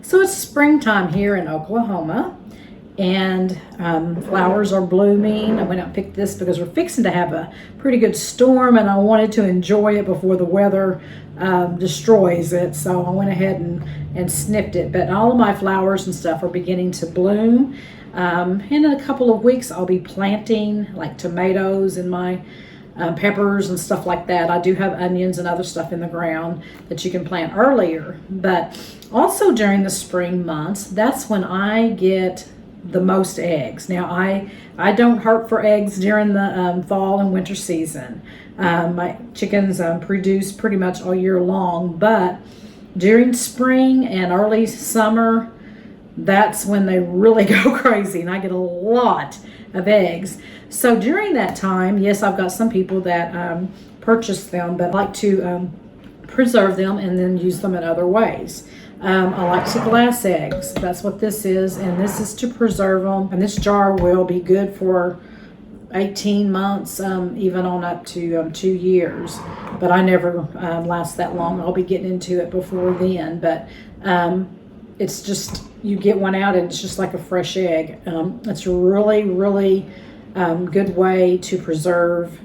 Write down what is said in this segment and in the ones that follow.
So it's springtime here in Oklahoma, and flowers are blooming. I went out and picked this because we're fixing to have a pretty good storm, and I wanted to enjoy it before the weather destroys it. So I went ahead and snipped it. But all of my flowers and stuff are beginning to bloom. In a couple of weeks, I'll be planting like tomatoes and my peppers and stuff like that. I do have onions and other stuff in the ground that you can plant earlier. But also during the spring months, that's when I get the most eggs. Now, I don't hurt for eggs during the fall and winter season. My chickens produce pretty much all year long, but during spring and early summer, that's when they really go crazy, and I get a lot of eggs. So during that time, yes, I've got some people that purchase them, but I like to preserve them and then use them in other ways. I like to glass eggs. That's what this is, and this is to preserve them. And this jar will be good for 18 months, even on up to 2 years. But I never last that long. I'll be getting into it before then. But it's just, you get one out and it's just like a fresh egg. It's a really, really good way to preserve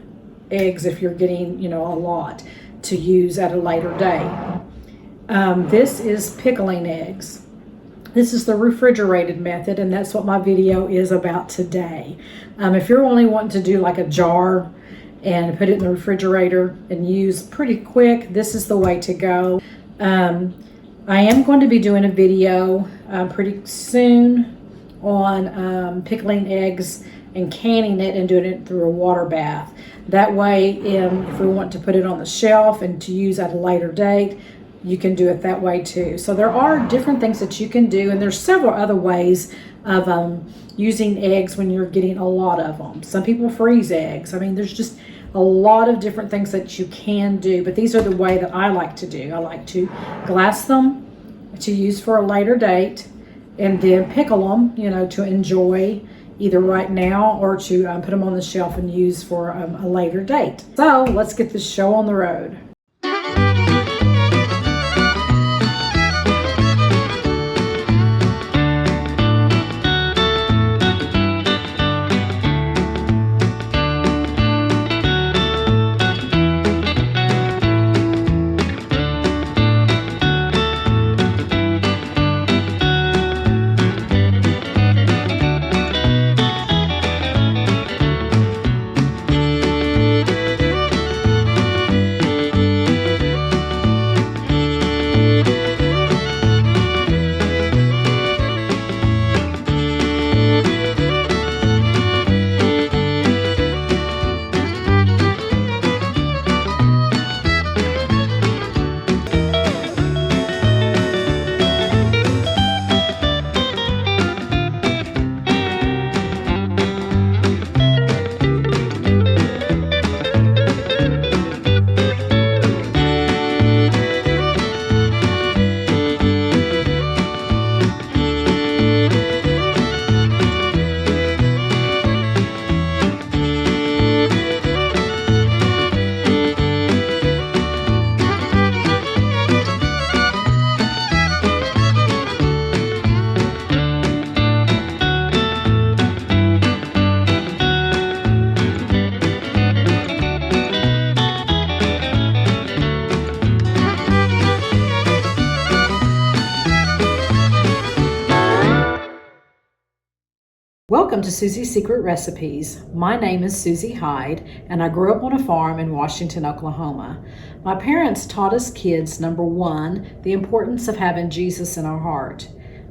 eggs if you're getting, a lot to use at a later date. This is pickling eggs. This is the refrigerated method, and that's what my video is about today. If you're only wanting to do like a jar and put it in the refrigerator and use pretty quick, this is the way to go. I am going to be doing a video pretty soon on pickling eggs and canning it and doing it through a water bath. That way, if we want to put it on the shelf and to use at a later date, you can do it that way too. So there are different things that you can do, and there's several other ways of using eggs when you're getting a lot of them. Some people freeze eggs. I mean, there's just a lot of different things that you can do, but these are the way that I like to do. I like to glass them to use for a later date, and then pickle them, to enjoy either right now or to put them on the shelf and use for a later date. So let's get this show on the road. Welcome to Susie's Secret Recipes. My name is Susie Hyde, and I grew up on a farm in Washington, Oklahoma. My parents taught us kids, number one, the importance of having Jesus in our heart.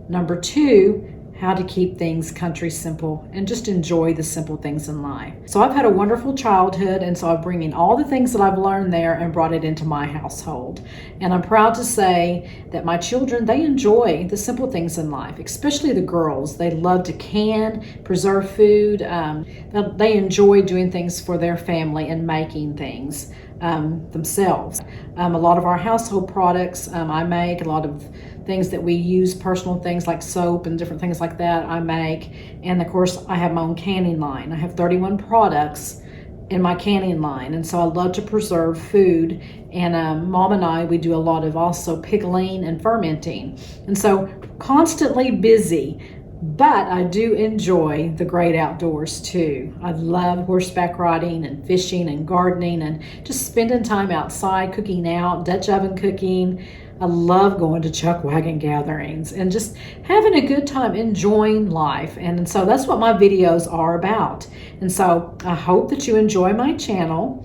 Number two, how to keep things country simple and just enjoy the simple things in life. So I've had a wonderful childhood, and so I'm bringing all the things that I've learned there and brought it into my household. And I'm proud to say that my children, they enjoy the simple things in life, especially the girls. They love to can, preserve food. They enjoy doing things for their family and making things themselves. A lot of our household products I make, a lot of things that we use, personal things like soap and different things like that I make. And of course, I have my own canning line. I have 31 products in my canning line, and so I love to preserve food. And Mom and I, we do a lot of also pickling and fermenting, and so constantly busy. But I do enjoy the great outdoors too. I love horseback riding and fishing and gardening and just spending time outside, cooking out, Dutch oven cooking. I love going to chuck wagon gatherings and just having a good time, enjoying life. And so that's what my videos are about. And so I hope that you enjoy my channel,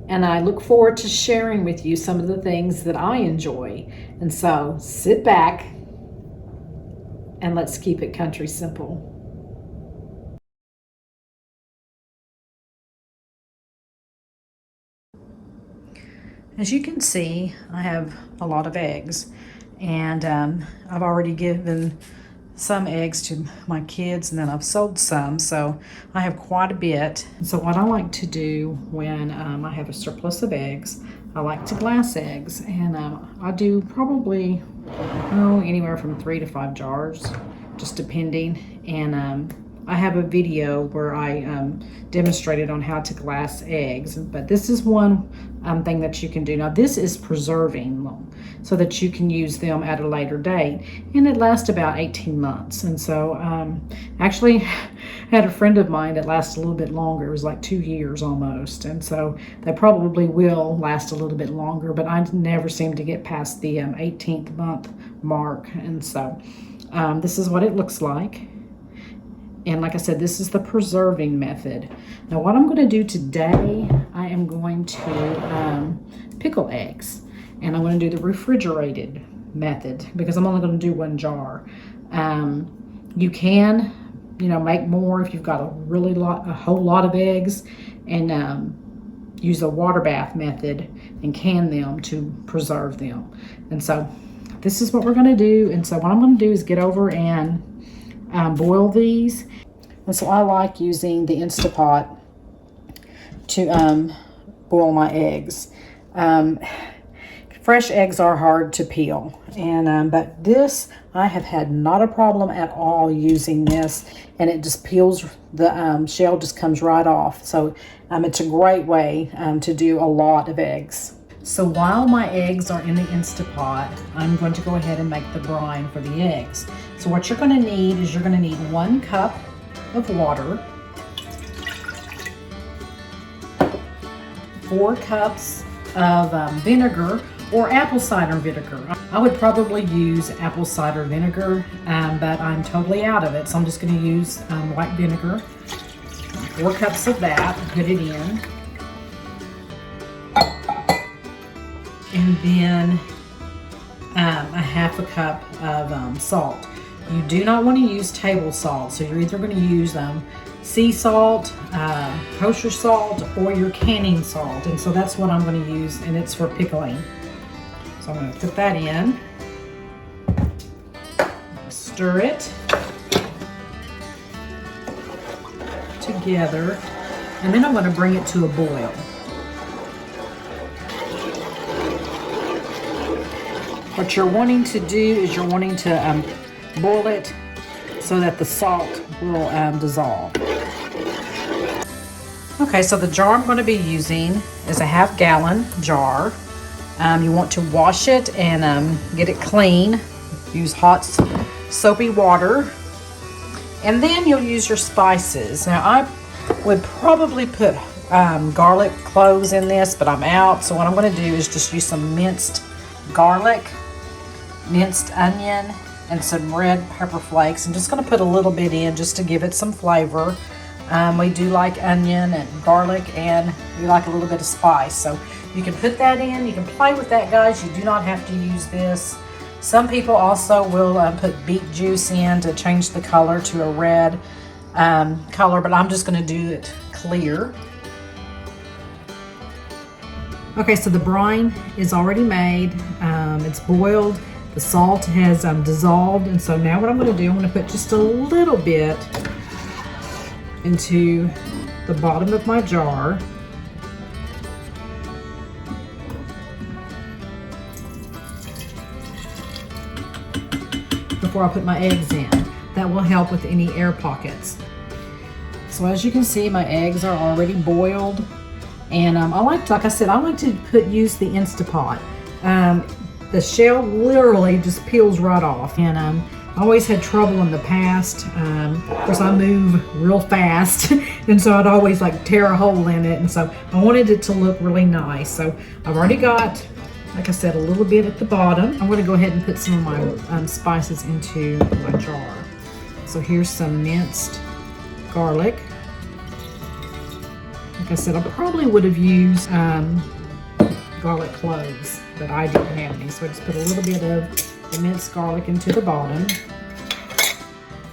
and I look forward to sharing with you some of the things that I enjoy. And so sit back and let's keep it country simple. As you can see, I have a lot of eggs, and I've already given some eggs to my kids, and then I've sold some, so I have quite a bit. So what I like to do when I have a surplus of eggs, I like to glass eggs, and I do probably anywhere from 3 to 5 jars, just depending. And I have a video where I demonstrated on how to glass eggs, but this is one thing that you can do. Now this is preserving them so that you can use them at a later date, and it lasts about 18 months. And so actually had a friend of mine that lasted a little bit longer. It was like 2 years almost, and so they probably will last a little bit longer, but I never seem to get past the 18th month mark. And so this is what it looks like. And like I said, this is the preserving method. Now what I'm going to do today, I am going to pickle eggs. And I'm going to do the refrigerated method because I'm only going to do 1 jar. You can, make more if you've got a whole lot of eggs, and use a water bath method and can them to preserve them. And so this is what we're going to do. And so what I'm going to do is get over and boil these. And so I like using the Instapot to boil my eggs. Fresh eggs are hard to peel, and but this I have had not a problem at all using this, and it just peels, the shell just comes right off. So it's a great way to do a lot of eggs. So while my eggs are in the Instapot, I'm going to go ahead and make the brine for the eggs. So what you're going to need is you're going to need 1 cup of water, 4 cups of vinegar or apple cider vinegar. I would probably use apple cider vinegar, but I'm totally out of it, so I'm just going to use white vinegar. 4 cups of that, put it in. And then a half a cup of salt. You do not want to use table salt, so you're either going to use sea salt, kosher salt, or your canning salt. And so that's what I'm going to use, and it's for pickling. So I'm going to put that in, stir it together, and then I'm going to bring it to a boil. What you're wanting to do is you're wanting to boil it so that the salt will dissolve. Okay, so the jar I'm going to be using is a 1/2 gallon jar. You want to wash it and get it clean. Use hot soapy water, and then you'll use your spices. Now I would probably put garlic cloves in this, but I'm out, so what I'm going to do is just use some minced garlic, minced onion, and some red pepper flakes. I'm just going to put a little bit in just to give it some flavor. We do like onion and garlic, and we like a little bit of spice, so you can put that in. You can play with that, guys. You do not have to use this. Some people also will put beet juice in to change the color to a red color, but I'm just going to do it clear. Okay, so the brine is already made. It's boiled. The salt has dissolved, and so now what I'm going to do, I'm going to put just a little bit into the bottom of my jar. Before I put my eggs in. That will help with any air pockets. So as you can see, my eggs are already boiled. And like I said, I like to use the Instapot. The shell literally just peels right off. And I always had trouble in the past. Of course, I move real fast, and so I'd always like tear a hole in it. And so I wanted it to look really nice. So I've already got, like I said, a little bit at the bottom. I'm going to go ahead and put some of my spices into my jar. So here's some minced garlic. Like I said, I probably would have used garlic cloves, but I didn't have any. So I just put a little bit of the minced garlic into the bottom.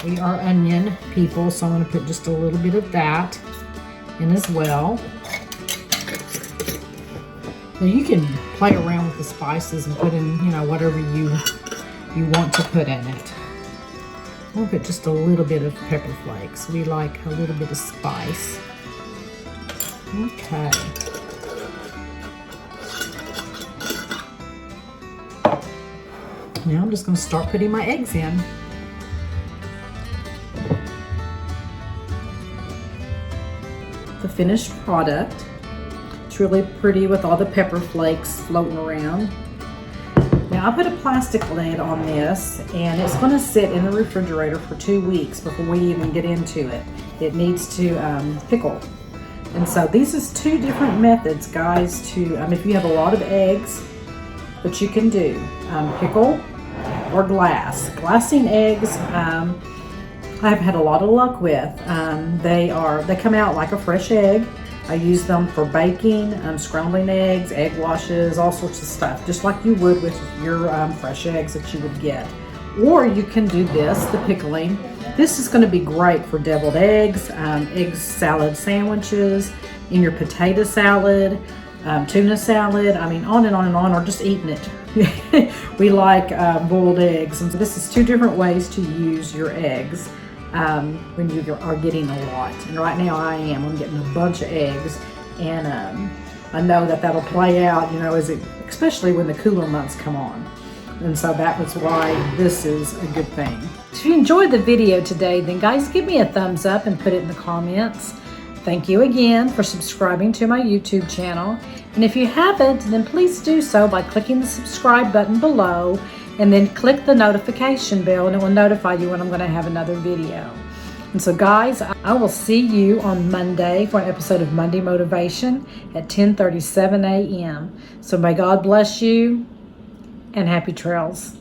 We are onion people, so I'm going to put just a little bit of that in as well. Now you can play around with the spices and put in, whatever you want to put in it. I'll put just a little bit of pepper flakes. We like a little bit of spice. Okay. Now I'm just going to start putting my eggs in. The finished product. It's really pretty with all the pepper flakes floating around. Now I put a plastic lid on this, and it's going to sit in the refrigerator for 2 weeks before we even get into it. It needs to pickle. And so these is 2 different methods, guys, to, if you have a lot of eggs, that you can do, pickle or glass. Glassing eggs, I've had a lot of luck with. They come out like a fresh egg. I use them for baking, scrambling eggs, egg washes, all sorts of stuff, just like you would with your fresh eggs that you would get. Or you can do this, the pickling. This is going to be great for deviled eggs, egg salad sandwiches, in your potato salad, tuna salad, on and on and on, or just eating it. We like boiled eggs, and so this is 2 different ways to use your eggs when you are getting a lot. And right now I'm getting a bunch of eggs, and I know that'll play out, especially when the cooler months come on. And so that was why this is a good thing. If you enjoyed the video today, then guys, give me a thumbs up and put it in the comments. Thank you again for subscribing to my YouTube channel. And if you haven't, then please do so by clicking the subscribe button below, and then click the notification bell, and it will notify you when I'm going to have another video. And so guys, I will see you on Monday for an episode of Monday Motivation at 10:37 a.m. So may God bless you, and happy trails.